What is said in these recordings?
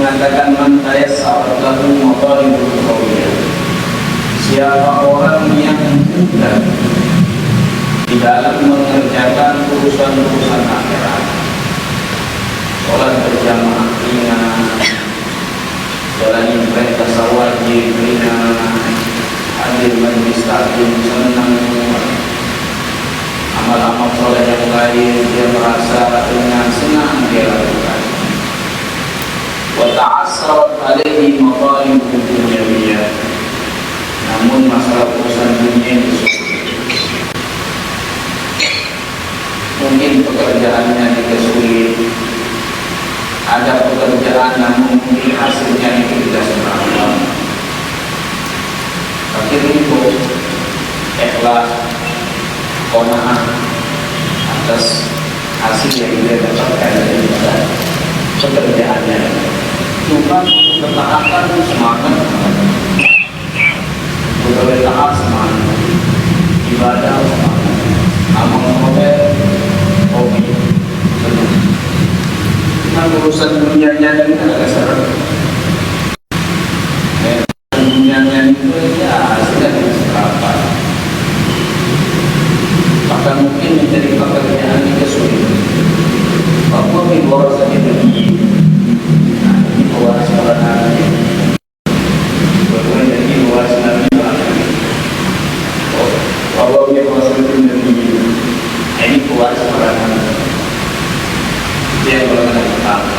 mengatakan man tayassara lahu matalibul dunya. Siapa orang yang mudah di dalam mengerjakan urusan-urusan akhirat, sholat berjamaah ringan, jalani perintah wajib ringan, hadir majlis taklim senang, amal-amal soleh yang lain dia merasa ringan senang dia lakukan. Wa ta'assarat alaihi matalibud dunyawiyah, namun masalah urusan dunia itu mungkin pekerjaannya tidak sulit, ada pekerjaan namun mungkin hasilnya itu tidak seberapa, tapi itu ikhlas qanaah atas hasil yang dia dapatkan dari pekerjaannya. Cuma ketaatan semangat, pegawai taat semangat, ibadah semangat, amal soleh hobi senang. Cuma urusan dunianya ini agak seret. Dunianya itu ya hasilnya tidak seberapa. Bahkan mungkin menjadi pekerjaan yang sulit. Bahwa mengurus saja begini, ini pewaris para nabi, bahwa jadi pewaris nabi lagi. Bahwa mengurus saja begini, ini pewaris para nabi. Dia golongan pertama.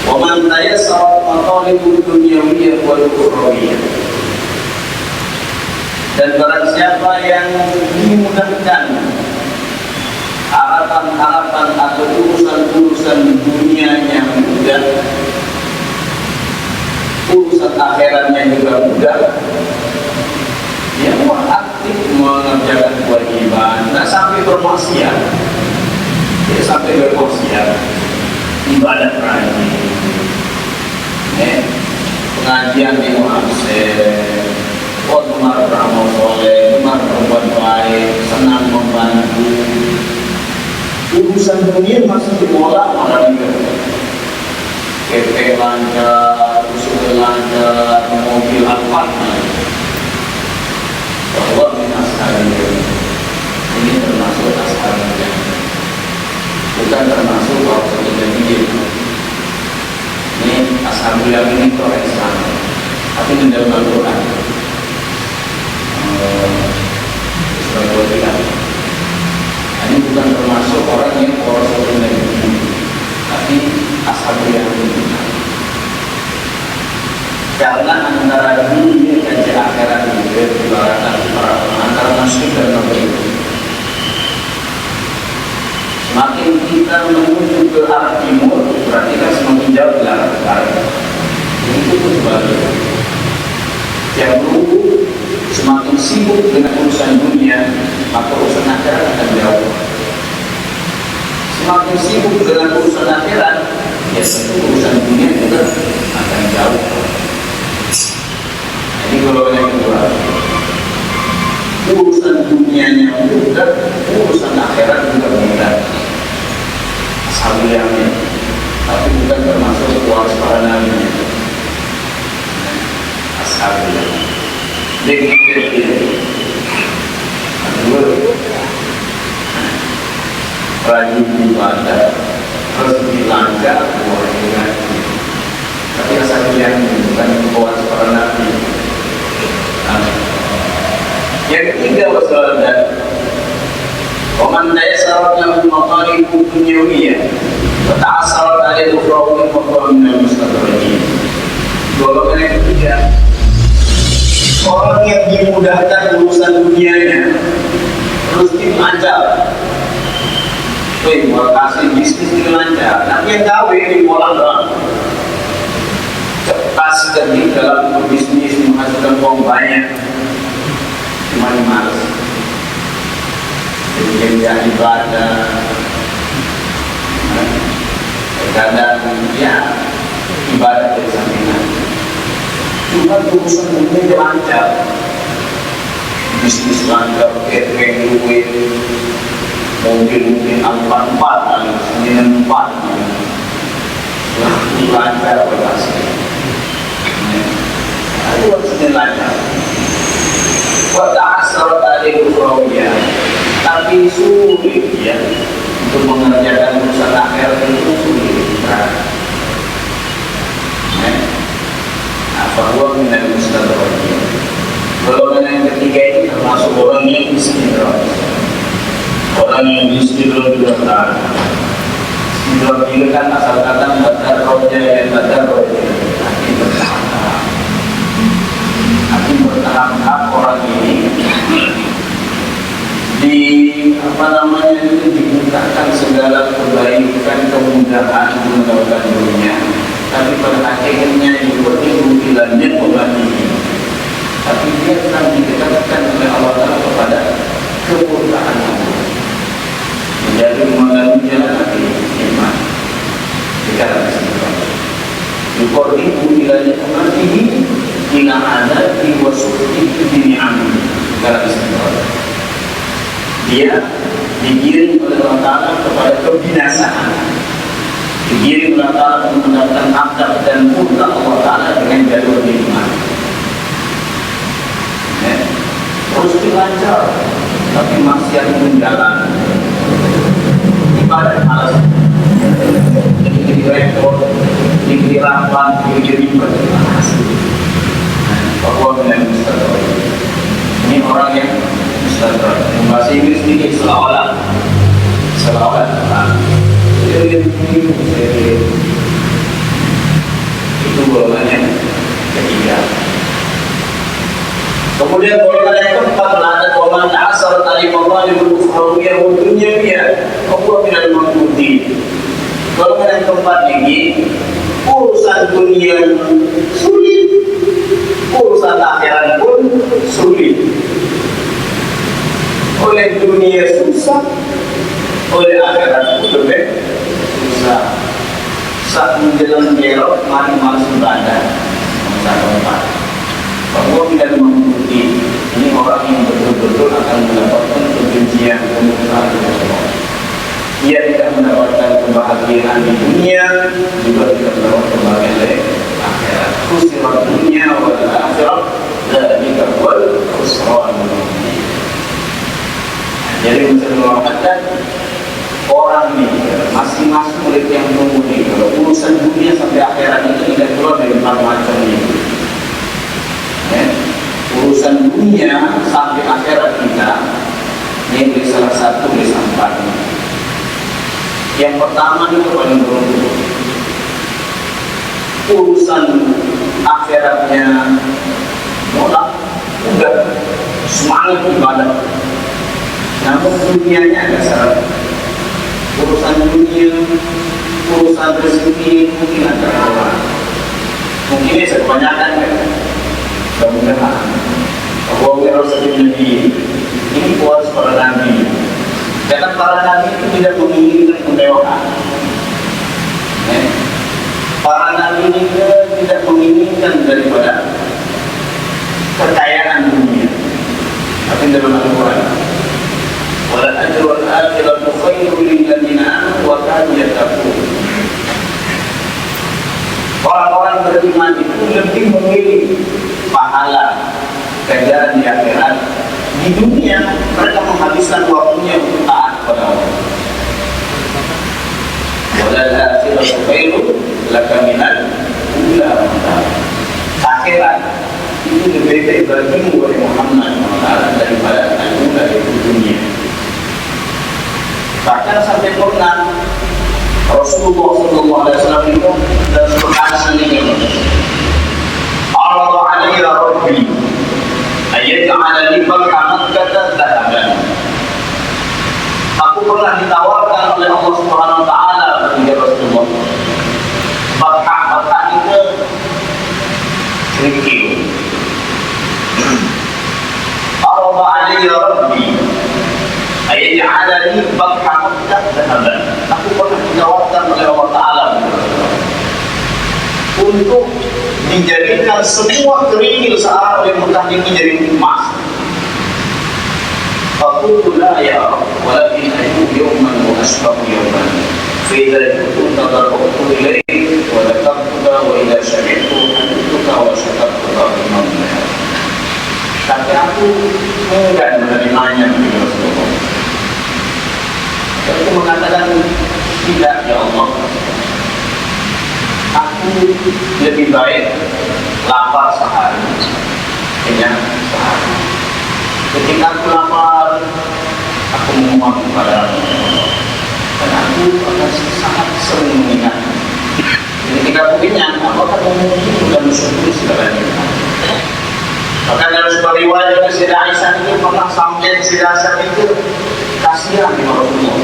Wa man tayassara matalibud dunyawiyah wal ukhrawiyah. Dan barang siapa yang dimudahkan harapan-harapan atau urusan-urusan dunianya mudah, urusan akhiratnya juga mudah, dia mau aktif mengerjakan kewajiban, tidak sampai bermaksiat, tidak sampai bermaksiat, ibadah rajin, pengajian di absen, gemar beramal soleh, gemar berbuat baik, senang membantu. Urusan dunia masih dimulai malah juga. PP lancar, usul lancar, mobil apa? Bahwa min ashabil, ini termasuk ashabil, bukan termasuk bahwa sebagai dia. Ini ashabil yang ini orang Islam, tapi di dalam Al-Quran. Ini bukan termasuk orang yang Rasulullah Nabi, tapi ashabul yamin. Karena antara dunia dan akhirat itu ibaratkan antara muslim dan kafir. Semakin kita menuju ke arah timur, berarti kan semakin jauh ke arah barat. Itu pun sebaliknya. Yang dulu semakin sibuk dengan urusan dunia, maka urusan akhirat akan jauh. Semakin sibuk dengan urusan akhirat, ya tentu urusan dunia juga akan jauh. Ini golongan yang kedua. Urusan dunianya mudah, urusan akhirat juga mudah. Ashabul yamin, tapi bukan termasuk waris para nabi. Ashabul yamin. Jadi rajin ibadah, rezeki lancar, keluarga. Tapi asal yang bukan kepuasan para nabi. Yang ketiga wassalam, waman tayassara lahu matalibud dunyawiyah wa ta'assarat alaihi ukhrawiyah fa huwa minal mustadrakhin. Golongan yang ketiga, orang yang dimudahkan urusan dunianya, rezeki lancar, mau kasih bisnis lancar, tapi yang tahu ini pola doang. Cepat sekali dalam berbisnis menghasilkan uang banyak, cuma malas. Jadi dia ibadah, kadang ya ibadah dari sampingan. Cuma urusan dunia lancar, bisnis lancar, catering duit, mobil mungkin 4 sembilan 4. lancar berhasil. Itu maksudnya lancar. Wata asal tadi ukhrawiyah, tapi sulit ya untuk mengerjakan urusan akhirat itu sulit. Bahwa minat mustadrakiyah. Golongan yang ketiga ini termasuk orang yang istidrak. Orang yang istidrak juga tak. Istidrak itu kan asal kata tadarroja yang tadarroja. Arti bertahap orang ini di itu dibukakan segala kebaikan, kemudahan untuk mendapatkan dunia. Tapi pada akhirnya diperlukan bilangnya pembanding. Tapi dia sedang didekatkan oleh Allah Taala kepada kemurkaan Allah. Menjadi mengalami jalan hati iman. Sekarang diperlukan bilangnya pembanding. Ila ada di wasufti dunia amin. Sekarang dia digiring oleh Allah Taala kepada kebinasaan. Digiring oleh Allah Taala untuk mendapatkan adab dan murka Allah Taala dengan jalur iman. Terus dilancar, tapi maksiat menjalan. Ibadah malas, jadi repot, jadi rapat, jadi berkelas. Bahwa benar mustadrak. Ini orang yang mustadrak. Bahasa Inggris sedikit selawat. Itu golongan yang ketiga. Kemudian golongan yang keempat ada golongan asar tadi matalibul ukhrawiyah wa dunyawiyah. Apa minal maqdudi. Golongan yang keempat ini urusan dunia sulit, urusan akhirat pun sulit. Oleh dunia susah, oleh akhirat pun lebih susah. Saat menjelang belok, mari masuk badan. Bahwa tidak mengikuti ini orang yang betul-betul akan mendapatkan kebencian kemurkaan Allah. Ia tidak mendapatkan kebahagiaan di dunia, juga tidak mendapatkan kebahagiaan di akhirat. Khusrat dunia wal akhirat dzalika wal khusran. Jadi mengatakan orang ini masing-masing murid yang mengemudi kalau urusan dunia sampai akhirat itu tidak keluar dari empat macam ini. Urusan dunia sampai akhirat kita ini dari salah satu dari empat. Yang pertama itu paling beruntung. Urusan akhiratnya nolak, udah semangat ibadah. Namun dunianya ada syarat. Urusan dunia, urusan rezeki mungkin ada orang. Mungkin ini kebanyakan kan. Mudah-mudahan bahwa rezeki ini kuat para nabi. Karena para nabi itu tidak menginginkan kemewahan. Para nabi ini tidak menginginkan daripada kekayaan dunia. Tapi dalam Al-Quran, wala ajrul akhiratu khairul lil ladzina amanu wa kanu yattaqun. Orang-orang beriman itu lebih memilih pahala ganjaran di akhirat. Di dunia mereka menghabiskan waktunya untuk taat kepada Allah. Walal akhiratu khairul laka minal ula. Akhirat itu lebih baik bagimu oleh Muhammad daripada al-ula yaitu dunia. Bahkan sampai pernah Rasulullah SAW itu dan berhasil ini Allah alaihi rabbi ayyaj'ala li Makkah dhahaban. Aku pernah ditawarkan oleh Allah Subhanahu wa taala kepada Rasulullah. Makkah itu kerikil. Allah alaihi rabbi ayyaj'ala li Makkah dhahaban. Aku pernah ditawarkan oleh Allah taala untuk dijadikan semua kerikil searah oleh Mekah ini menjadi emas. Faqultu la ya Rabb, walakin ayu yawman wa asbaqu yawman. Fa idza kuntu tadarrutu ilayhi wa dhakartu lebih baik lapar sehari, kenyang sehari. Ketika aku lapar, aku memohon kepada Allah, dan aku akan sangat sering mengingat. Ketika aku kenyang, aku akan memuji dan bersyukur segala nikmat. Bahkan dalam sebuah riwayat itu Sayyidah Aisyah itu pernah sampai Sayyidah Aisyah itu kasihan di Rasulullah.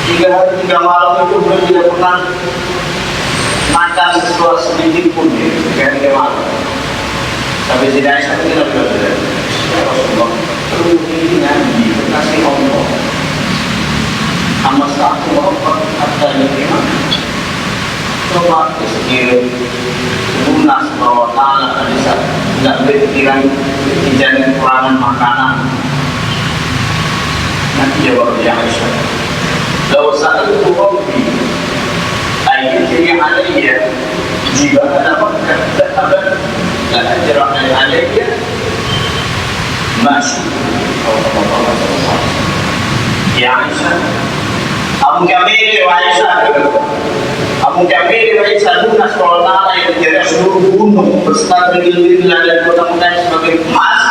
3 hari 3 malam itu beliau tidak pernah makan sesuatu sedikit pun di 3 malam. Sampai Sayyidah Aisyah itu tidak berkata, ya Rasulullah, perlu ini Nabi kekasih Allah. Amas aku apa kata yang coba kecil lunas bahwa tanah bisa tidak berpikiran kejadian kekurangan makanan. Nanti jawab dia Aisyah, "Lau sa'altu Rabbi ayyuhum alayya jika ada makan dhahaban la ajra'na alayya masy." Ya Aisyah, Abu Jamil Aisyah Abu Jamil Aisyah lunas kalau tanah yang menjadi seluruh gunung beserta kerikil-kerikil dan kota-kota sebagai emas,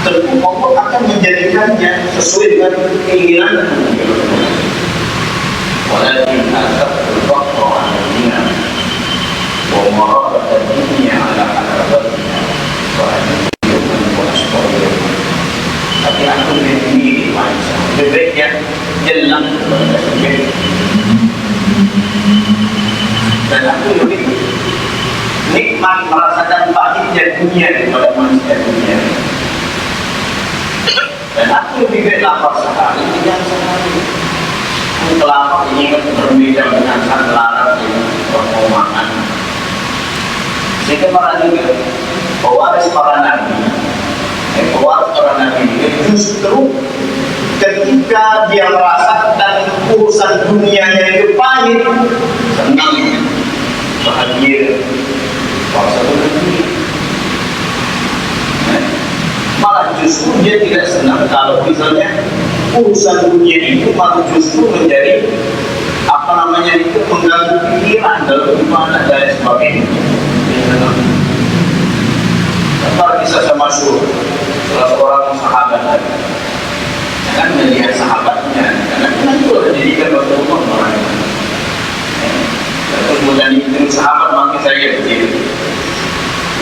tentu Allah akan menjadikannya sesuai dengan keinginan dan keinginan. Walakin asap berbakwa al-dunia wa marabat al-dunia ala harabatnya wa al-dunia wa asfalnya. Tapi aku memilih Aisyah lebih baiknya jelang kepada sebagai dan aku lebih nikmat merasakan pahitnya dunia daripada manusia dunia. Dan aku lebih baik lapar sekali tidak sehari. Aku kelapar ingat berbeda dengan sang larang yang mau makan. Sehingga para juga pewaris para nabi, justru ketika dia merasakan urusan dunianya itu pahit, senang, bahagia, puasa berhenti. Malah justru dia tidak senang kalau misalnya urusan dunia itu malah justru menjadi itu mengganggu pikiran dalam gimana dan sebagainya. Tentang kisah sama salah seorang sahabat tadi. Kan melihat sahabatnya, karena kan itu ada didikan Rasulullah orang. Terus kemudian itu sahabat makin saya kecil.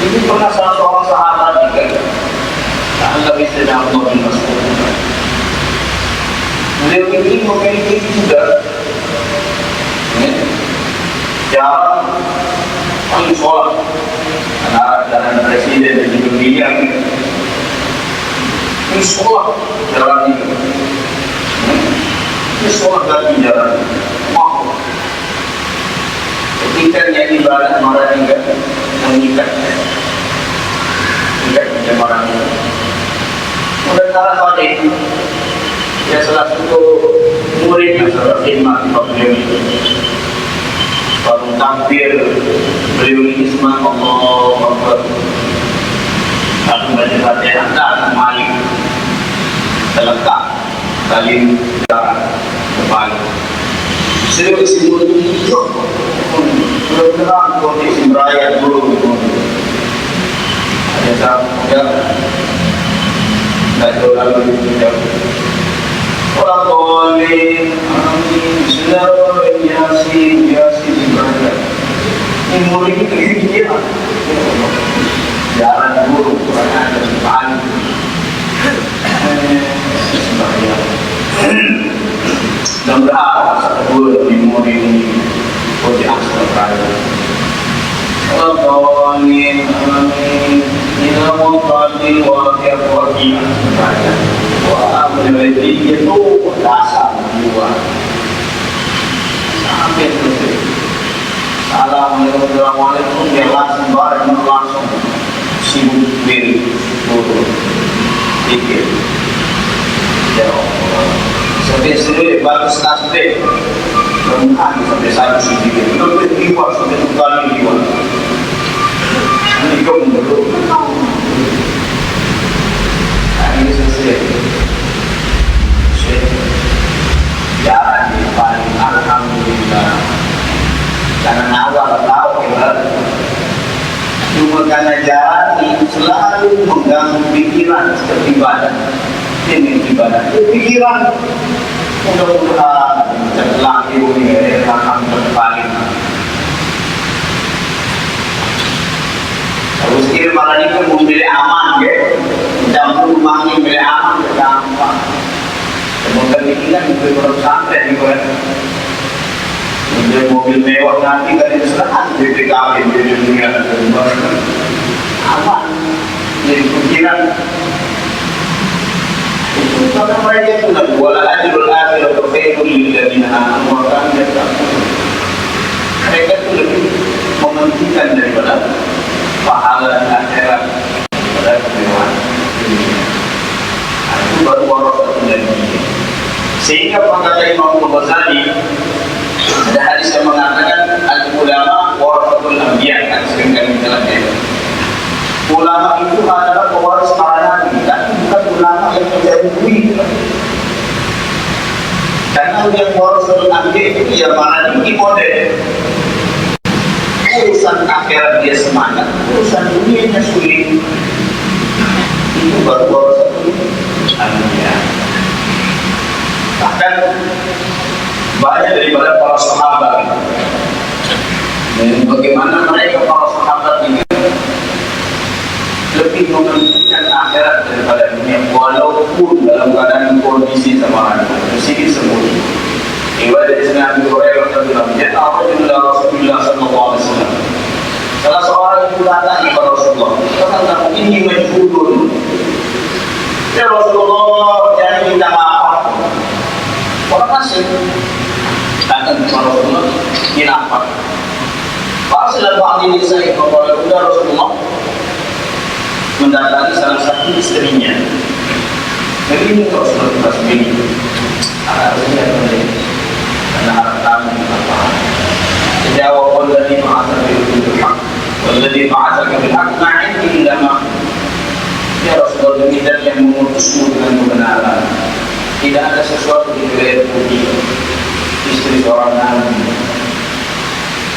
Ini pernah salah seorang sahabat juga. Allah bisa dalam mobil Mas'ud. Beliau ini memiliki juga jarang paling sholat. Karena presiden dan juga miliar. Ini sholat jalan itu. Ini sholat dari jalan. Mau. Ketika dia ibadah marah juga mengikat. Ikat jemaah itu. Kemudian arah pada itu. Ya salah satu murid yang salah khidmat beliau itu. Baru takbir beliau ini semua Allah Akbar. Lalu baca Fatihah dan malik terletak saling kembali. Serius itu benar-benar kondisi merayat dulu. Ada sahaja tak jauh lalu juga. Orang boleh amin selalu yasin ibadah. Ini murid itu dia. Jalan buruk karena ada paling sembahyang dan berharap sebelum dimulai ini uji astagfirullah. Amin amin ila muqaddim wa qiyam wa amri itu dasar jiwa sampai selesai. Assalamualaikum ya langsung bareng langsung sibuk diri buruk pikir ya Allah sampai sini bagus tasbih bermukaan sampai satu sedikit lebih diwar sampai tukar diwar ini kau menurut ini selesai jalan di paling alhamdulillah karena awal tahu selalu mengganggu pikiran seperti badan. Ini ibadah itu pikiran. Mudah-mudahan ceklak ini akan berbalik. Terus kira malah ini memilih aman, ya. Campur rumah ini memilih aman, gampang. Kemudian pikiran itu bersantai di bawah. Kemudian mobil mewah nanti kan itu serahkan BPKB di dunia aman. Jadi pikiran. Itu karena mereka sudah wala ajrul akhir wa khairul lil ladzina amanu wa kanu yattaqun. Mereka itu lebih mementingkan daripada pahala akhirat pada kemewahan dunia. Itu baru warasatul anbiya. Sehingga kata Imam Ghazali ada hadis yang mengatakan al-ulama warasatul anbiya, kan sering kami jelaskan. Ulama itu adalah pewaris para nabi, tapi bukan ulama yang mencari duit. Karena yang warasatul anbiya itu ya para nabi model. Urusan akhirat dia semangat, urusan dunianya sulit. Itu baru warasatul anbiya. Bahkan banyak daripada para sahabat. Dan bagaimana mereka para sahabat ini lebih mementingkan akhirat daripada dunia, walaupun dalam keadaan kondisi sama ada sedikit sembunyi. Riwayat dari Nabi Hurairah radhiyallahu anhu, "Ja'ala Rasulullah sallallahu alaihi wasallam." Salah seorang itu datang kepada Rasulullah, berkata, "Ini majhulun." Ya Rasulullah, jangan minta maaf. Orang masih datang kepada Rasulullah, ini apa? Fasilah ba'di nisa'i kepada Rasulullah mendatangi salah satu istrinya. Jadi ini Rasulullah sendiri. Harusnya karena harap kami apa? Jawab walladzi ba'atsaka bil haqq walladzi ba'atsaka bil haqq ma'indi ilama. Ya Rasulullah, demi zat yang mengutusmu dengan kebenaran, tidak ada sesuatu di wilayah bumi istri seorang nabi.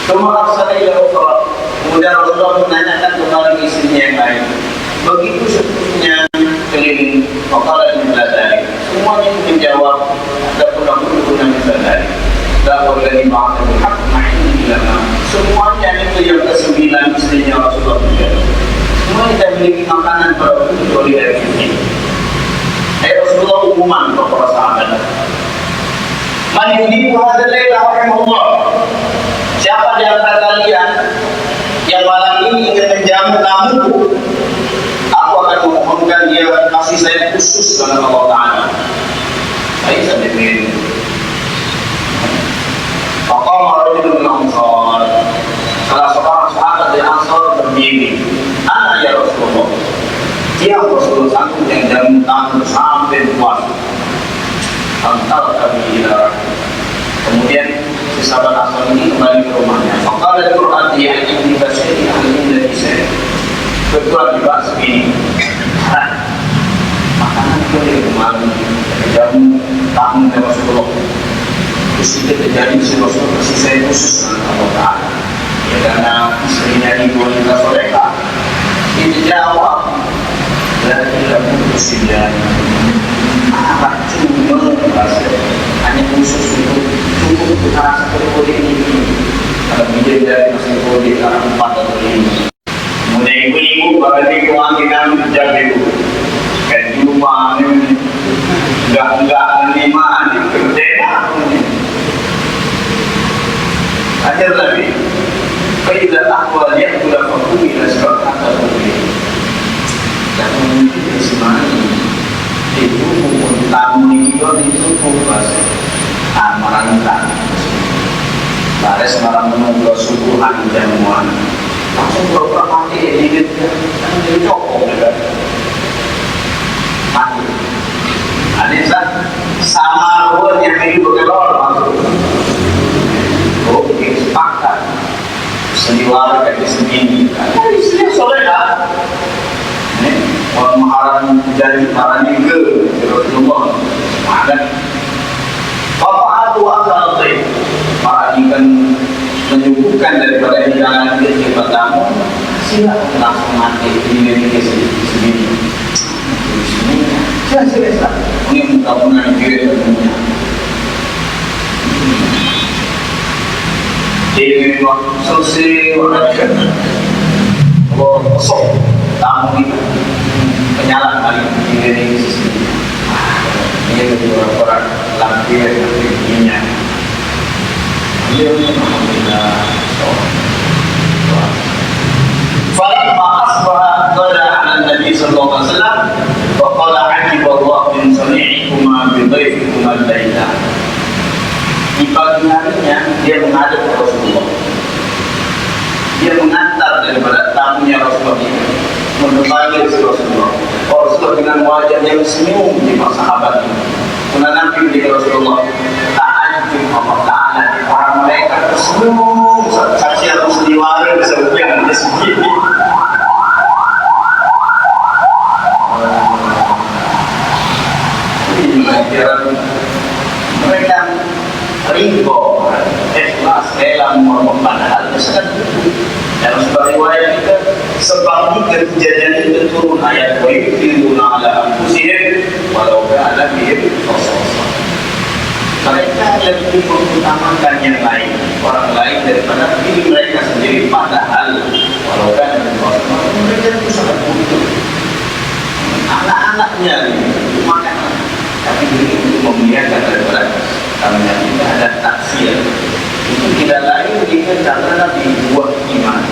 Kemudian kemudian Rasulullah menanyakan kepada istrinya yang lain. Begitu seterusnya keliling makalah yang dari semuanya menjawab ada pun yang dari. Dapur dari bahasa berhak main ilmu. Semuanya itu yang ke-9 istrinya Rasulullah menjawab. Semua tidak memiliki makanan kecuali air putih. Rasulullah umuman kepada sahabat. Man yudiku hadzal laila rahimahullah. Siapa di antara kalian yang malam ini ingin menjamu tamuku, aku akan memohonkan dia kasih saya khusus dengan Allah Ta'ala. Saya sampai begini. Faqama rajulun min Ansar. Salah seorang sahabat dari Ansar berdiri. Ana ya Rasulullah. Dia Rasulullah sanggup yang jamu tamu sampai puas. Antar kami ila. Kemudian si sahabat Ansar ini kembali ke rumahnya. Faqala al-Qur'an ya'ti bi basyari ahli dari saya. Kebetulan juga segini. Makanan itu dari kemarin jamu tamu dari Rasulullah. Terus itu terjadi si Rasulullah kasih saya khusus dengan Allah Ta'ala. Ya karena istrinya ibu wanita soleka. Itu jawab. Dan tidak putus dia. Amat cuma hanya khusus untuk cukup untuk arah satu kode ini. Kalau dia dari masing kode arah 4 atau 5. Kemudian ibu-ibu bagi kewanginan menjaga itu. Kayak cuma enggak 5 di kerja. Ajar lagi. Faidah akwal yang sudah fakui nasrat atau fakui. Dan mungkin semuanya itu pun tamu itu pun bahasa amaran tak. Pada sekarang menunggu subuhan jamuan langsung beberapa mati edit dan cokok juga mati. Ada sama ruang yang hidup kelor masuk. Oke, sepakat. Sendiwara kaki sendiri. Kan istrinya soleha. Orang mengharap jadi para ninggal Rasulullah ada Bapak Abu Akal para ikan menyuguhkan daripada hidangan dia kepada tamu sila langsung mati di diri sendiri. Sila. Ini muka punya diri punya. Jadi waktu selesai orang kosong tamu itu penyalah kali di diri sendiri. Ini lebih orang lampir ininya. Beliau alhamdulillah. فلما أصبح طلع على النبي صلى الله عليه وسلم وقال عجب الله من صنيعكما بضيفكما الليلة. Di pagi harinya dia menghadap Rasulullah. Dia mengantar daripada tamunya Rasulullah itu menemani Rasulullah. Rasulullah dengan wajah yang senyum di sahabat itu. Kemudian Nabi kepada Rasulullah, ta'ajub Allah Ta'ala, para malaikat tersenyum saksi atau seliwari bisa berbiang di sini. Ini pelajaran mereka ringo, ikhlas dalam melakukan hal tersebut. Dalam sebuah riwayat kita sebab kejadian itu turun ayat wa yufiduna ala anfusihim walau kana bihim khasasah. Mereka lebih mengutamakan yang lain, orang lain daripada diri mereka sendiri, padahal walau kana bihim khasasah mereka itu sangat butuh. Anak-anaknya makan, tapi diri itu memuliakan daripada namanya tidak ada taksir. Itu tidak lain jika karena Nabi buat iman.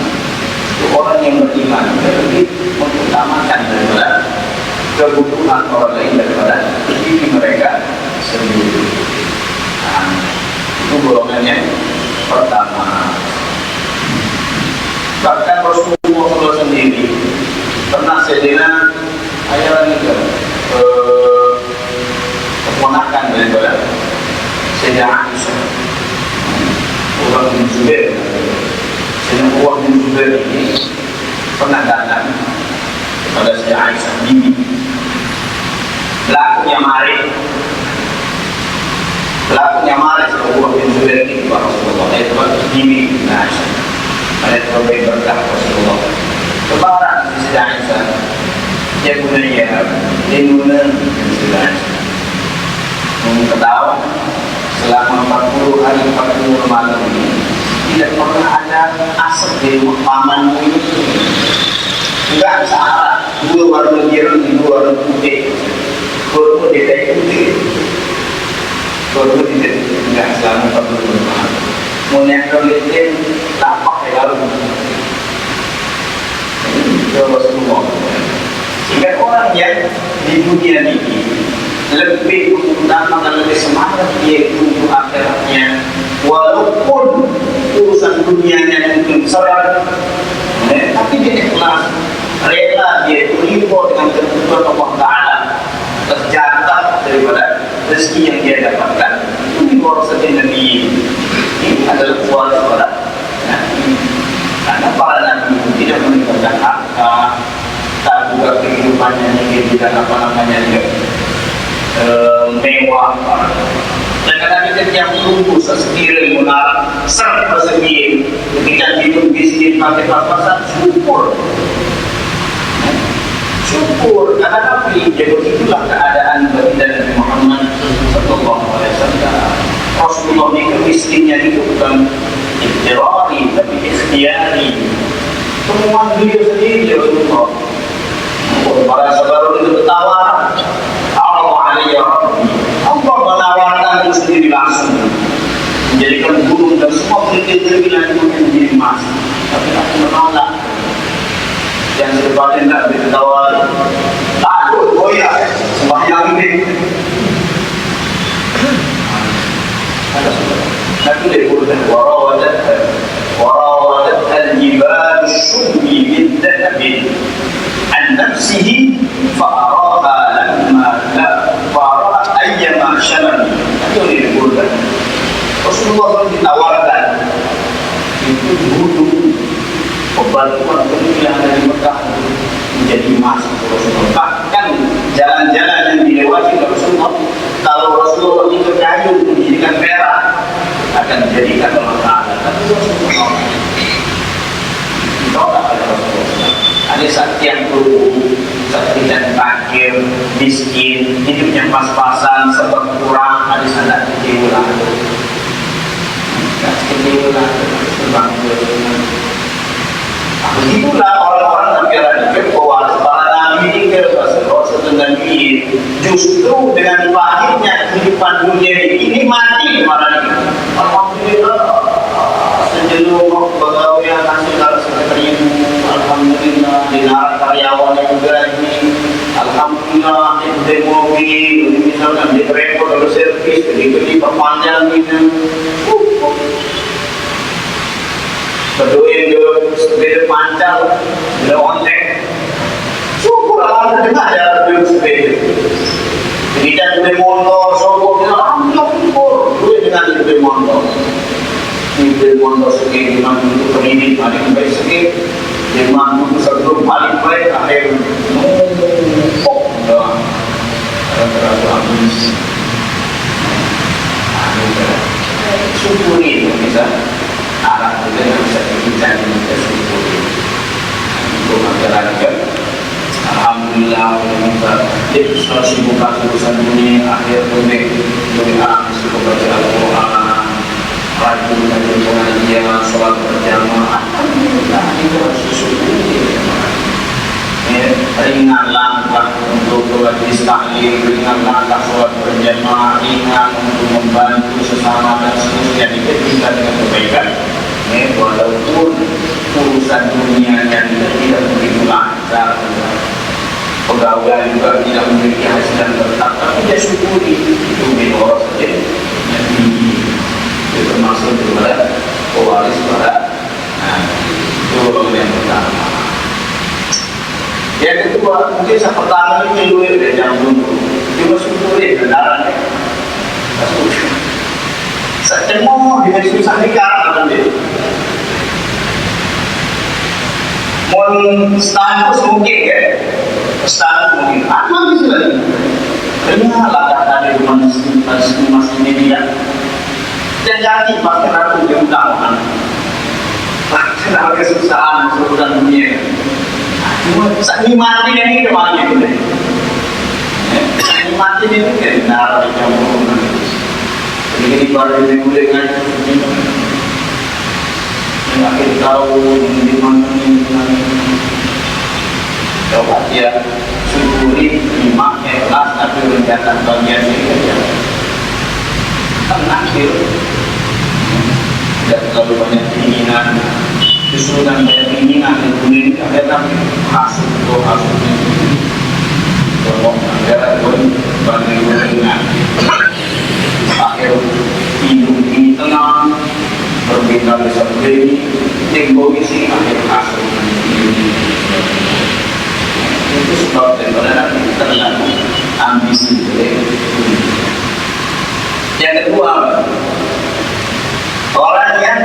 Itu orang yang beriman lebih mengutamakan daripada kebutuhan orang lain daripada diri mereka sendiri. Nah, itu golongannya pertama. Bahkan Rasulullah SAW sendiri pernah sedena ayaran itu keponakan daripada Sayyidah Aisyah Urwah bin Zubair. Sayyidah Urwah bin Zubair ini pernah datang kepada Sayyidah Aisyah bibi. Pelakunya marah Sayyidah Urwah bin Zubair ini kepada Rasulullah. Itu bibi Aisyah. Mereka terbaik berkah Rasulullah. Kebarang Sayyidah Aisyah, dia bunaya dinunan Sayyidah Aisyah. Ketawa selama 40 hari 40 malam ini tidak pernah ada asap di pamanmu ini. Enggak salah, dua warna biru, dua warna putih, dua tidak putih, dua tidak enggak selama 40 malam. Mulia kalian tapak lalu itu Rasulullah. Sehingga orang yang di dunia ini lebih mengutamakan, lebih semangat dia untuk akhiratnya, walaupun urusan dunianya mungkin besar, tapi dia ikhlas, rela dia teribo dengan ketentuan Allah Ta'ala, terjatah daripada rezeki yang dia dapatkan. Ini warasatin Nabi. Ini adalah suara Nabi. Karena para Nabi tidak meninggalkan harta, tak juga kehidupannya ini tidak apa-namanya mewah. Dan kadang kita yang tunggu sesendiri mengarah serta persegi ketika hidup miskin pakai papasan syukur karena Nabi. Jadi begitulah keadaan baginda Nabi Muhammad sallallahu alaihi wasallam. Rasulullah ini kemiskinnya itu bukan iktirari tapi ikhtiyari. Semua beliau sendiri Rasulullah. Para sahabat itu bertawar, Allah alaihi Allah menawarkan itu sendiri langsung, menjadikan gunung dan semua kerikil-kerikil itu menjadi emas. Tapi aku menolak. Yang sedepannya tidak ditawar, takut goyah sembahyang ini. Ada sudah. Nabi disebutkan warawadat al-jibal syubi bid-dhahabi an nafsihi fa'araha lamma fa'araha ayyama syamani. Itu disebutkan Rasulullah SAW ditawarkan itu butuh pembantuan yang ada di Mekah menjadi emas Rasulullah. Bahkan jalan-jalan yang dilewati Rasulullah, kalau Rasulullah itu kayu dijadikan perak akan dijadikan Allah Ta'ala. Tapi Rasulullah ditolak oleh Rasulullah. miskin, hidupnya pas-pasan, serba kurang, ada sadar kecewa. Kecewa, sebab begitulah orang-orang negara ini bahwa para nabi ini dengan ini justru dengan pahitnya kehidupan dunia ini mati para nabi. Alhamdulillah sejelur pegawai yang hasil dari sekretariat, alhamdulillah dinar karyawan yang gaji, alhamdulillah di mobil misalnya di repot atau servis dibeli perpanjang itu. Berdoain ke sepeda panjang, sepeda ontek. Syukur Allah dengar ya berdoa sepeda. Jadi kan sepeda motor, syukur dia alhamdulillah syukur. Duit dengan sepeda motor. Sepeda motor sekali memang untuk pendidik paling baik sekali. Memang untuk sebelum paling baik akhir numpuk dah. Rata-rata habis. Syukuri bisa. Arah kita yang bisa dibincang kita syukuri untuk masyarakat. Alhamdulillah kita sudah sibuk urusan dunia akhir dunia doa sibuk baca Al-Quran, rajin rajin pengajian, sholat berjamaah. Alhamdulillah kita harus syukuri. Ringanlah untuk berwajib taklim, ringanlah sholat berjamaah, ringan untuk membantu sesama dan seterusnya diketika dengan kebaikan. Walaupun urusan dunianya tidak begitu lancar, pegawai juga tidak memiliki hasil yang tetap, tapi dia syukuri itu menurut saja yang tinggi. Itu termasuk juga pewaris pada itu yang pertama. Yang kedua, mungkin saya pertama ini duit dari yang dulu, cuma syukuri kendaraan. Saya cemooh dengan susah nikah nanti. Mohon status mungkin ya, status mungkin. Apa bisa lagi? Dengar lah dari masih media. Dan jadi pasti aku diundang. Pasti ada kesusahan seluruh dunia. Cuma saat mati ini kemana itu deh? Saat mati ini kan nalar di campur. Jadi baru ini mulai ngaji yang akhir tahun di mana ini coba dia syukuri lima ikhlas tapi rencana bagian ini saja tenang dia tidak terlalu banyak keinginan justru dan banyak keinginan di dunia ini ada tapi masuk ini kalau negara pun bagi keinginan akhir hidup ini tenang berbeda seperti egoisi akhir kasus itu sebab daripada terlalu ambisi. Yang kedua, orang yang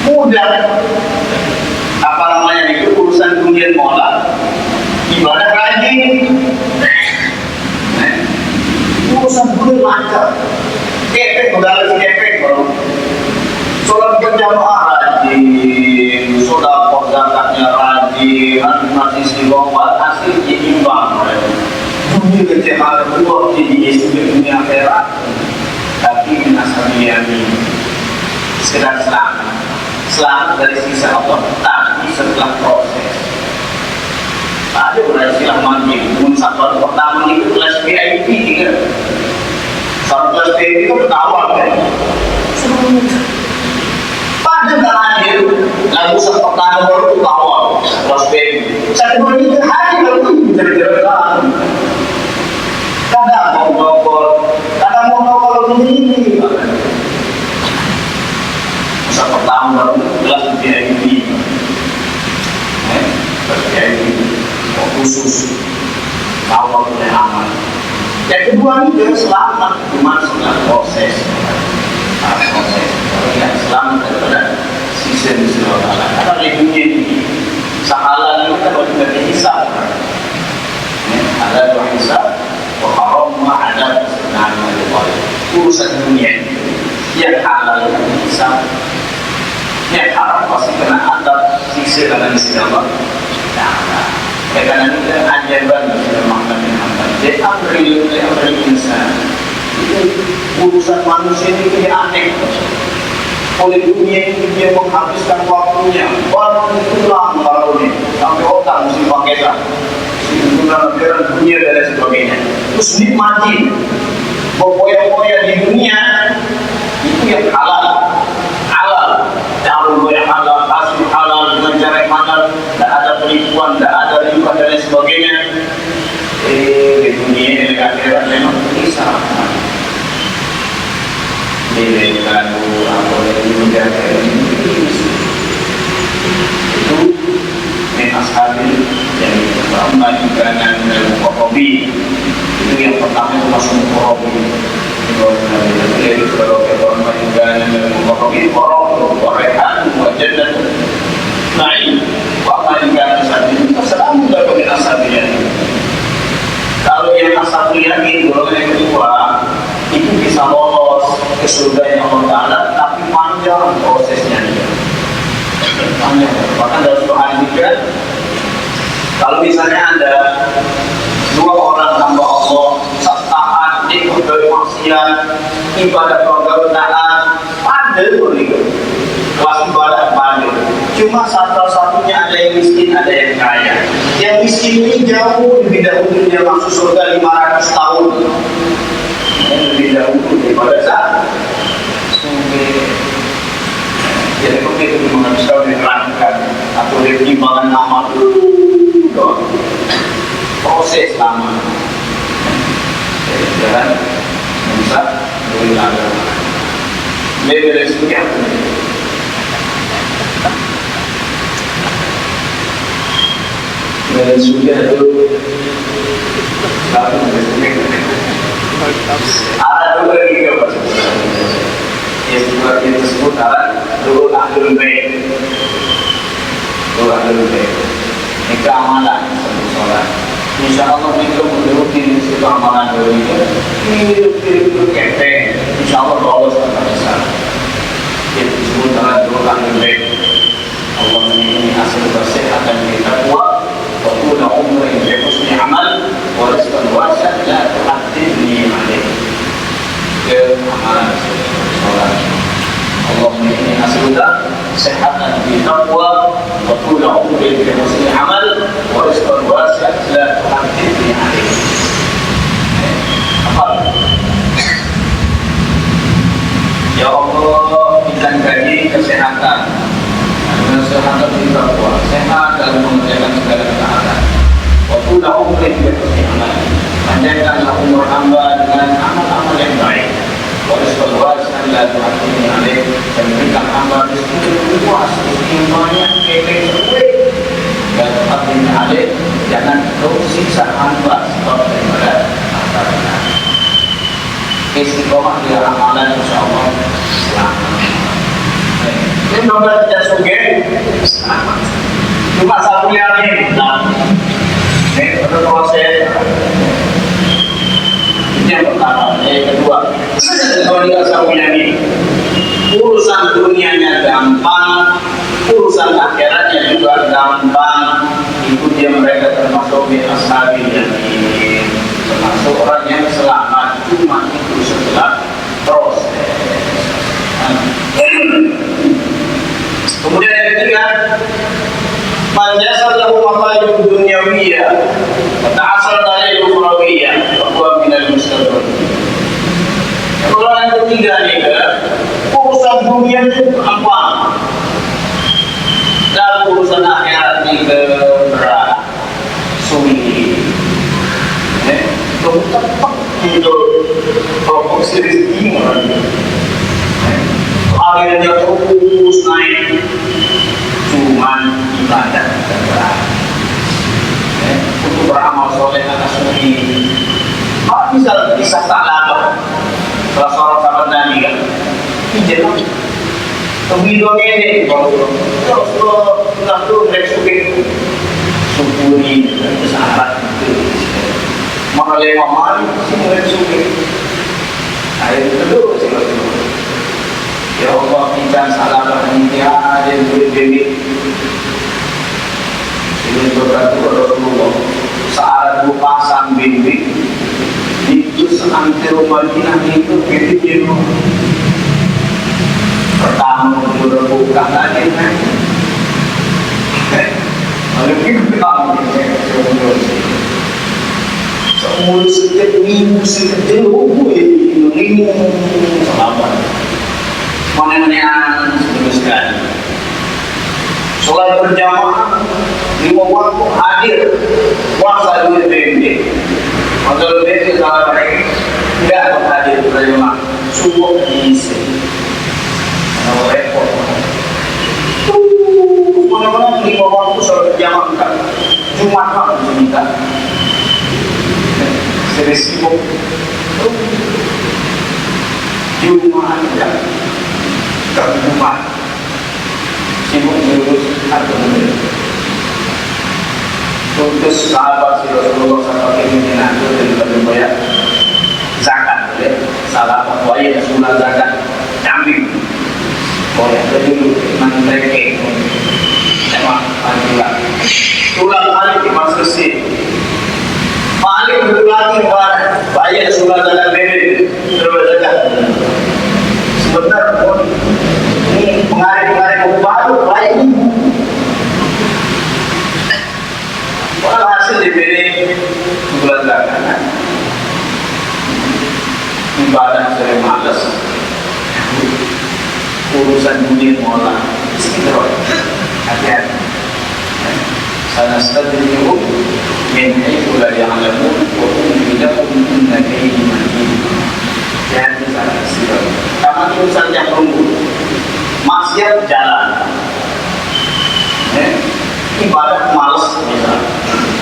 mudah apa namanya itu urusan dunia mola ibadah rajin urusan dunia lancar kepek modal kepek baru sholat berjamaah rajin, sholat zakatnya rajin, masih istiqomah hasil imbang. Dunia kecemasan dua jadi dunia akhirat, tapi minasabiyah ini sekedar selamat dari sisa Allah, tapi setelah proses. Ada orang silang mandi, sabar pertama itu kelas VIP kan, kelas VIP itu bertawar kan. Pada terakhir lagu pertama baru awal kelas baby. Saya beri hari baru berjalan. Kadang mau ngokol ini. Masa pertama baru kelas VIP. Kelas VIP khusus awal oleh aman. Yang kedua ini dia selamat cuma setelah proses. Yang selamat daripada sistem Allah. Karena di dunia ini sahalan itu kalau kita dihisab ada dua hisab haram ada sebenarnya urusan dunia yang halal itu dihisab yang haram pasti kena adab siksa dalam sisi Allah. Karena itu ajaran dalam makna Amril insan. Itu urusan manusia ini aneh. Oleh dunia ini dia menghabiskan waktunya. Waktu tulang kalau ini sampai otak mesti pakai lah. Tulang dunia dan sebagainya. Terus nikmati. Berpoya-poya di dunia itu yang halal. Cari yang halal, hasil halal dengan cara yang halal, tidak ada penipuan, tidak ada riba dan lain sebagainya. Di dunia ini akhirat memang bisa. Nilai lalu apa yang menjaga itu menashabil yang pertama juga dengan kopi itu yang pertama itu masuk kopi. Jadi kalau kita membandingkan dengan kopi korehan wajib dan naik membandingkan asal itu terserah juga dengan asalnya. Kalau yang asalnya ini golongan yang kedua itu bisa lolos ke surga yang Allah Ta'ala, tapi panjang prosesnya dia. Panjang. Bahkan dalam Quran juga kalau misalnya ada dua orang hamba Allah taat ikut dari maksiat ibadah program taat pandai begitu kelas ibadah pandai cuma satu-satunya ada yang miskin ada yang kaya yang miskin ini jauh lebih dahulu dia masuk surga 500 tahun lebih dahulu daripada saat jadi begitu menghabiskan diterangkan atau dipertimbangkan amal proses lama jalan bisa dari agama dari sekian dari sekian itu lalu ada dua lagi apa yang disebut adalah dua ahlul bait ini keamanan sholat. Insya Allah kita menuruti situ amalan darinya. Hidup kepeng. Insya Allah lolos tanpa kesalahan. Itu disebut dalam dua ahlul bait. Allah ini hasil bersihatan kita kuat. Waktu umur yang berhusni amal, wariskan wasiat la tuhaddidni alaih. Amalan sholat. Allah ini hasilnya sehatan di taqwa wa tul umri bi husni amal wa rizqan wasi' la tuhaddidni alaih. Apa? Ya Allah, berikan kami kesehatan. Kesehatan di taqwa, sehat dalam mengerjakan segala ketaatan. Wa tul umri bi husni amal. Panjangkanlah umur hamba dengan amal-amal yang baik. Wariskan wasiat la tuhaddidni alaih dan berikan hamba rezeki luas, rezeki yang banyak, kepeng sesuai dan tuhaddidni alaih jangan kau siksa hamba sebab daripada harta. Istiqomah di amalan insyaAllah selamat. Ini nomor tidak sugih selamat. Cuma satu yang ini ini proses yang pertama, yang kedua kalau tidak sahunya ini urusan dunianya gampang urusan akhiratnya juga gampang itu dia mereka termasuk di ashabil yamin termasuk orang yang selamat cuma itu setelah proses kemudian yang ketiga Manjasar lahu maqaidud dunyawiyah wa ta'asar dalil ukhrawiyah wa huwa minal mustaqbal. Kalau yang ketiga nih urusan dunia itu gampang dan urusan akhirat ini berat sulit. Kamu tepat untuk proporsi rezeki akhirnya terus naik cuman ibadah berat untuk beramal soleh atas sunnah tak bisa salah salah seorang sahabat Nabi kan ijelah kemudian ini kalau Rasulullah itu mereka syukuri dan bersahabat itu maka lewat mari si mereka syukuri ayat kedua si Rasulullah ya Allah pinjam salah berhentian dan berdiri ini beberapa Rasulullah saat pasang bimbing seantero Madinah itu jadi pertama berbuka lagi kan. Lalu kita semua setiap minggu setiap ini selamat. Mana sekali. Sholat berjamaah 5 waktu hadir puasa 2 BMD. Maka BMD salah mereka tidak hadir berjamaah subuh diisi. Kalau repot. Mana-mana 5 waktu sholat berjamaah kan. Jumat waktu kita. Sibuk. Jumat ya. Jumat. Sibuk ngurus atau menurut untuk sahabat si Rasulullah sampai ini nanti dari bayar zakat, salah apa ya sunnah zakat kambing, boleh dulu mentreke, emang tulang, tulang paling dimaksud sih, paling berulangi bayar sunnah zakat bebek terus zakat, sebentar ini pengaruh baru baik. Hasil diberi bulan belakangan ibadah sering malas urusan dunia mola istirahat hati-hati sana stadriyu min haythu la ya'lamun wa umli lahum inna kaydi matin jadi sana istirahat karena urusan yang tunggu maksiat jalan ibadah malas misalnya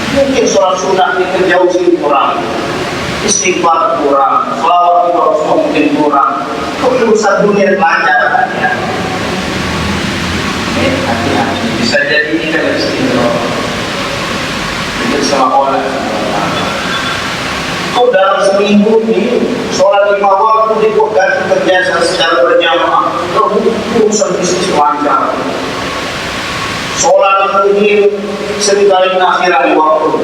mungkin sholat sunnah itu jauh sih kurang, istighfar kurang, selawat itu harus mungkin kurang, urusan dunia lancar ya. Hati-hati, bisa jadi ini kan istighfar, itu sama orang. Kau dalam seminggu ini sholat 5 waktu dibuat kerja secara berjamaah, urusan bisnis lancar. Sholat ini seringkali akhiran waktu.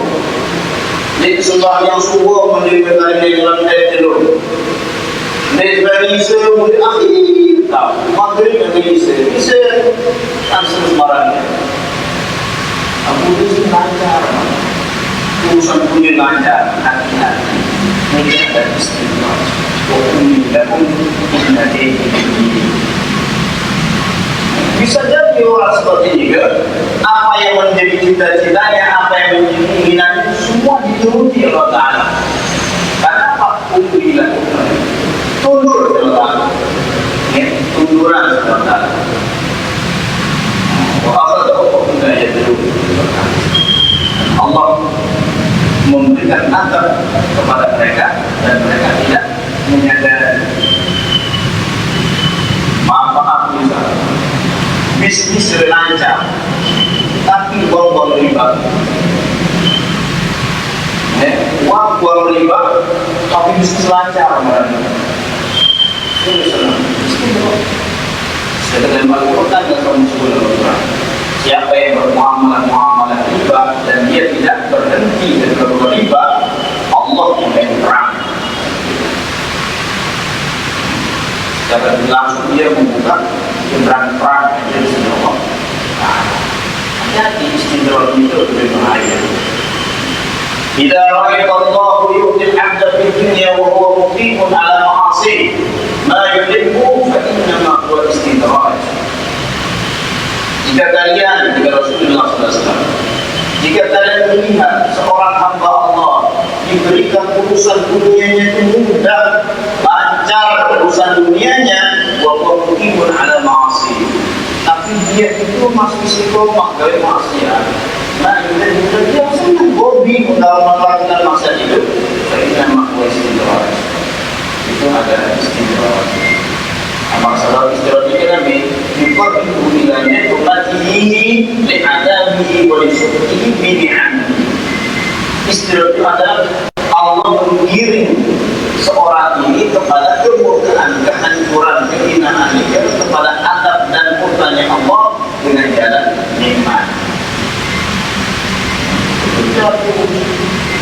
Jadi sembahyang subuh menjadi kali lantai dulu. Dari mulai akhir, maghrib dari bisa kan sembarangnya. Abu itu lancar, urusan dunia lancar, hati-hati. Ini ada istighfar. Wa'ulilakum inna dini. Bisa jadi orang seperti ini kan? Apa yang menjadi cita-citanya, apa yang menjadi keinginannya semua dituruti Allah Ta'ala. Karena apa? Dilakukan tundur Allah Ta'ala, tunduran Allah Ta'ala. Allah memberikan nazar kepada mereka dan mereka tidak menyadari. Maaf misalnya bisnis lancar, tapi uang riba. Uang riba, tapi bisnis lancar mereka. Ini senang. Sedangkan Al-Quran dan Rasulullah, siapa yang bermuamalah riba dan dia tidak berhenti dari berbuat riba, Allah memberi perang. Secara langsung dia membuka perang dari Allah. Hati-hati istidraj itu lebih bahaya. Idza ra'aita Allah yu'ti al-'abda fi dunya wa huwa muqimun 'ala ma'asi ma yuhibbu fa inna ma huwa istidraj. Jika Rasulullah SAW, jika kalian melihat seorang hamba Allah diberikan urusan dunianya itu mudah, lancar urusan dunianya, wa huwa muqimun 'ala ma'asi, tapi dia itu masih istiqomah dari maksiat. Nah, dia senang hobi dalam melakukan maksiat itu. Karena makhluk istidraj itu ada istidraj. Masalah istidraj itu kami diperlukan bilangnya kematihi li'adabihi wa lisuktihi bini'an. Istidraj itu adalah Allah menggiring seorang ini kepada kemurkaan, kehancuran, kehinaan, kepada adab dan murkanya Allah dengan jalan nikmat.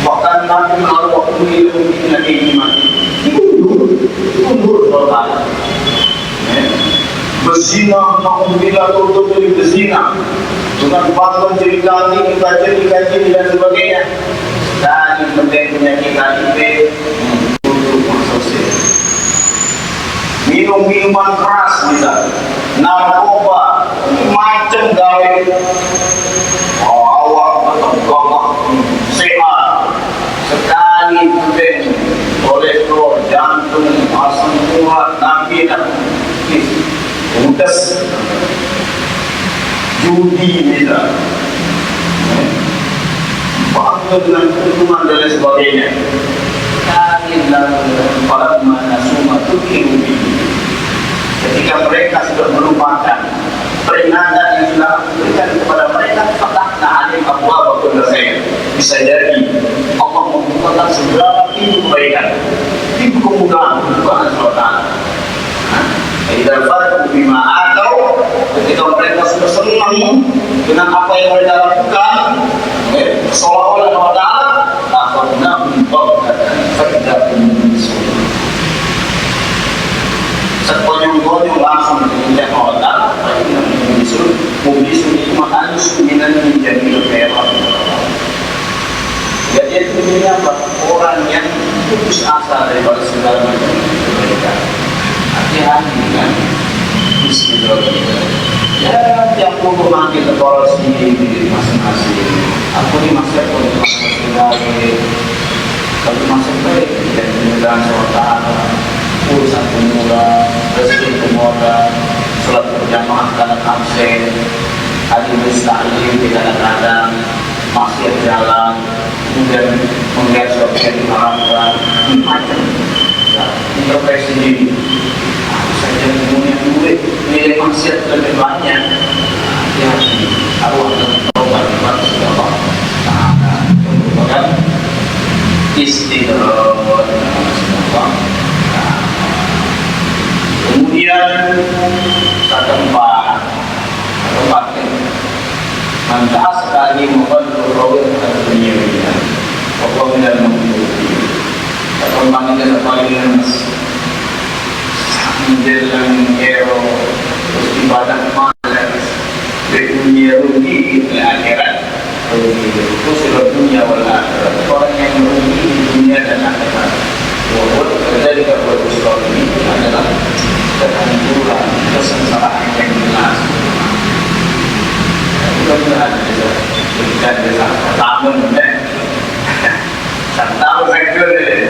Bahkan Nabi kalau waktu itu Nabi mati, diundur sholat. Berzina, alhamdulillah tutup dari berzina. Dengan bangun cerita ini, kaji dan sebagainya. Dan pentingnya kita itu untuk masuk minum minuman keras bisa, narkoba, macam gawe, awak atau gomah sehat sekali penting, kolesterol, jantung, asam urat, nabi dan udas, judi bisa, bangun dengan keuntungan dan sebagainya. Pada mana semua tukirubi ketika mereka sudah melupakan peringatan yang sudah diberikan kepada mereka, fatahna alim abwaaba kulli khair. Bisa jadi Allah membukakan segala pintu kebaikan, pintu kemudahan untuk Allah SWT. Idza farahu bima atau, ketika mereka sudah senang dengan apa yang mereka lakukan, seolah-olah Allah akhadnahum baghtatan fa'idahum mublisun. Sekonyong-konyong langsung diinjak Allah, fa'idahum mublisun. Mublisun itu maknanya suminan menjadi lebih. Jadi itu apa? Orang yang putus asa daripada segala macam kebaikan. Hati-hati dengan istidraj kita. Ya, yang perlu manggil evaluasi diri masing-masing. Aku ini masih masing-masing lagi. Tapi masih baik dan kemudahan sholat, urusan pemula, rezeki kemudahan, sholat berjamaah karena absen, hadir mustahil tidak ada masih jalan, kemudian melihat sesuatu yang diharapkan, macam. Ya, introspeksi diri. Aku saja punya duit, nilai maksiat lebih banyak. Hati-hati, aku akan bertobat kepada Allah. Merupakan istidraj. Kemudian keempat, mantap sekali membantu rawat dunia ini. Pokok dan membantu. Perkembangan dan paling menjelang hero terus ibadah malas di dunia rugi di akhirat rugi itu sudah dunia wal akhirat. Orang yang rugi di dunia dan akhirat walaupun terjadi keberuntungan ini adalah kehancuran, kesengsaraan yang jelas. Mudah-mudahan bisa berikan desa pertama benar. Tahu sektor ini.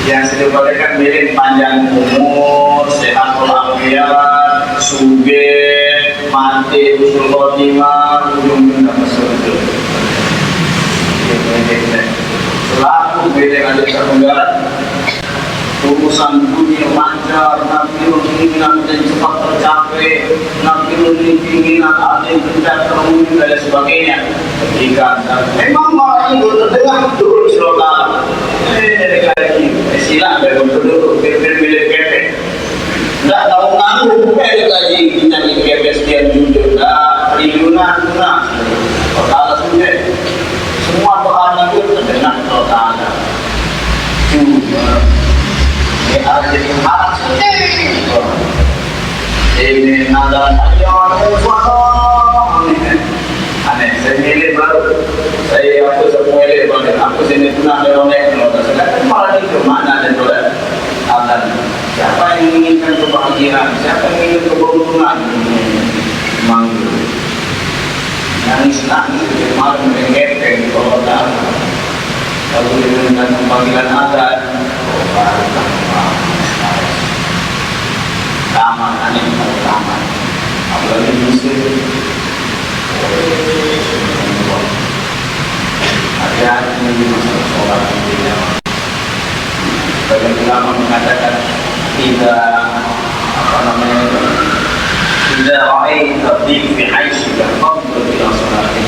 Yang sedekahkan milik panjang umur, sehat walafiat, sugih, mati, usul khotimah, ujung dapat surga. Selaku beda ada terenggaran, urusan dunia lancar, nanti keinginan dan cepat tercapai, nanti keinginan ada yang tidak terwujud dan sebagainya. Ketika memang malah itu terdengar turun silakan. Silang dari penduduk pilih kepek. Tidak tahu nanggung kaji kita di kepek sekian jujur, triliunan guna. Total sudah semua bahan itu terdengar total. Cuma ada jadi harap ini ada aneh. Saya milih baru. Aku semua milih baru. Aku sini pernah leronek. Sedangkan malah itu mana dan boleh. Siapa yang menginginkan kebahagiaan? Siapa yang menginginkan keberuntungan? Manggil. Nangis-nangis. Malah mengengeteng. Kalau tak kalau dengan panggilan azan, taman, aneh kalau taman. Apalagi muslim. Hati-hati di masalah sholat ini. Sebagian ulama mengatakan tidak ra'aita fi aisyika fadhlu ila sholatik.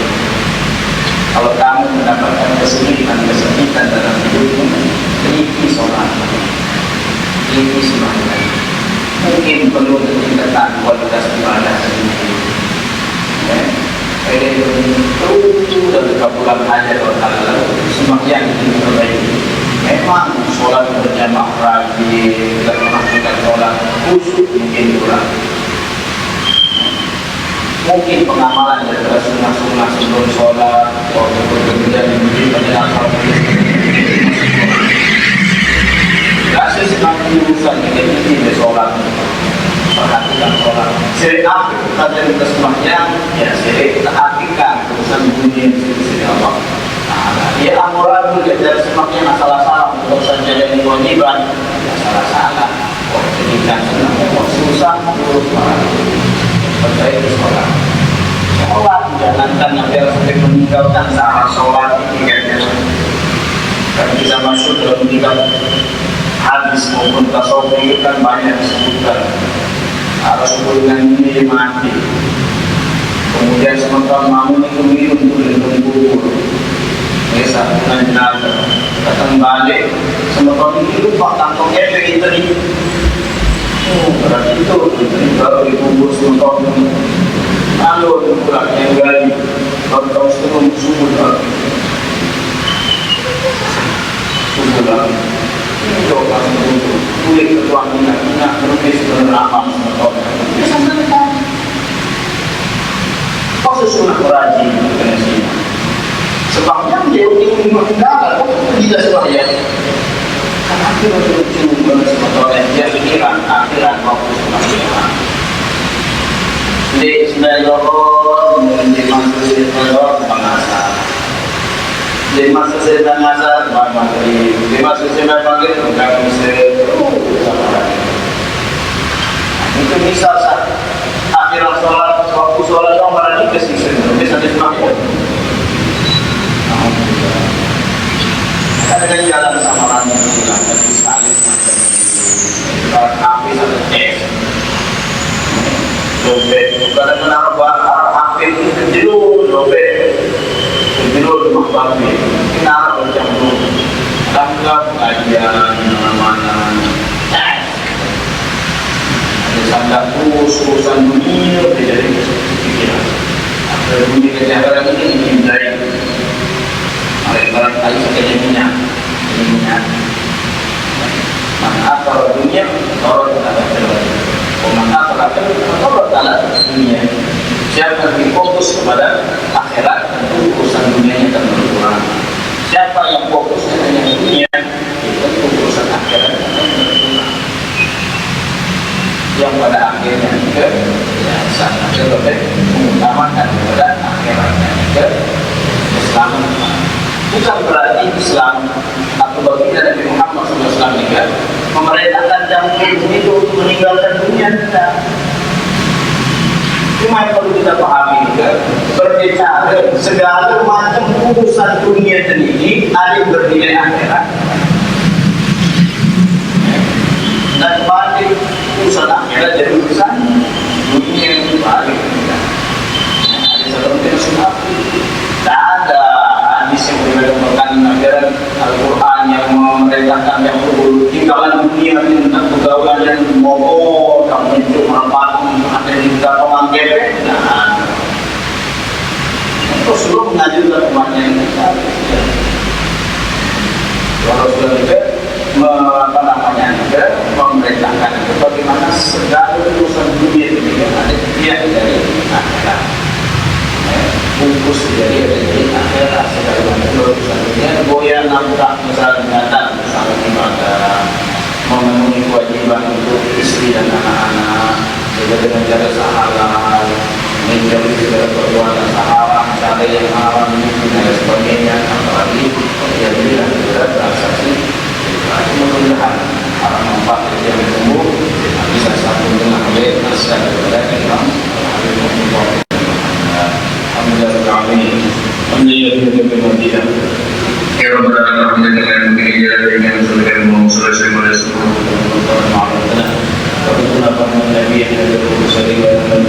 Kalau kamu mendapatkan kesempitan dalam hidupmu, teliti sholat, teliti semangat. Mungkin perlu tingkatan kualitas ibadah sendiri. itu dari kabulan aja kalau semakin diperbaiki. Memang sholat berjamaah rajin dan melakukan sholat khusyuk mungkin kurang. Mungkin pengamalan dari sunnah-sunnah sebelum sholat atau berbeda di penjelasan kasih semakin urusan kita di sholat, perhatikan sholat. Sering aktif kita dari sembahyang, ya sering kita aktifkan urusan dunia sisi Allah. Ya amuran juga dari sembahyang salah-salah untuk saja yang kewajiban, ya salah-salah. Kok jadikan senang, kok susah terus perbaiki sholat. Sholat jangankan nanti sampai meninggalkan saat sholat ini kan bisa masuk dalam kitab hadis maupun tasawuf kan banyak disebutkan harus hubungan ini mati, kemudian sementara mamun itu minum dengan bubur biasa dengan jenazah datang balik sementara itu lupa kantong efek itu berarti itu baru dikubur sementara lalu pulang yang gali baru tahu setengah subuh lagi itu langsung untuk kulit ketuan minyak berubis berlama sementara proses sunnah rajin dengan sini sebabnya dia ingin meninggalkan tidak sembahyang karena akhirnya berujung sementara dia pikiran akhiran waktu sembahyang di Bismillahirrahmanirrahim di masa sedang asar maghrib di masa sedang maghrib bukan itu bisa akhirat sholat waktu sholat orang ini kesisir bisa disemakin ada yang jalan sama orang yang bilang tapi saling kalau api satu es dompet bukan menaruh barang api itu jenuh dompet jenuh rumah babi menaruh jam dulu tanggap kajian mana-mana ada sandak urusan dunia menjadi pikiran apa dunia kejaharan ini dihindari barang kali sekali minyak mana kalau dunia orang tak ada mana kalau tak ada dunia siapa yang fokus kepada akhirat tentu urusan dunianya akan berkurang siapa yang fokus hanya dunia itu urusan akhirat akan berkurang yang pada akhirnya juga ya sangat lebih mengutamakan kepada akhiratnya juga keselamatan. Bukan berarti Islam atau baginda Nabi Muhammad SAW juga memerintahkan jangkrik itu untuk meninggalkan dunia kita. Cuma yang perlu kita pahami juga berbicara segala macam urusan dunia ini ada yang bernilai akhirat dan balik urusan akhirat jadi urusan dunia yang balik. Ada satu yang sunnah, tak ada hadis yang merupakan ajaran Al-Quran yang memerintahkan yang perlu tinggalan dunia tentang pergaulan dan mogok kamu itu merupakan ada di dalam penganggap. Nah, Rasulullah mengajukan umatnya yang besar. Rasulullah juga memerintahkan itu bagaimana segala urusan dunia ini yang ada dia dari akhirat. Bungkus dari akhirat segala macam urusan dunia goyang nampak misalnya datang bersama ibadah memenuhi kewajiban untuk istri dan anak-anak juga dengan cara halal menjauhi segala perbuatan haram cara yang haram dan sebagainya apalagi terjadi dalam transaksi mudah-mudahan para manfaat yang tumbuh bisa satu dengan baik nasihat kepada Imam Alhamdulillah kami menjadi pimpinan ya Rabbal alamin dengan begini dengan sebagai musuh pada semua maafkan tapi kenapa Nabi yang ada berusaha dengan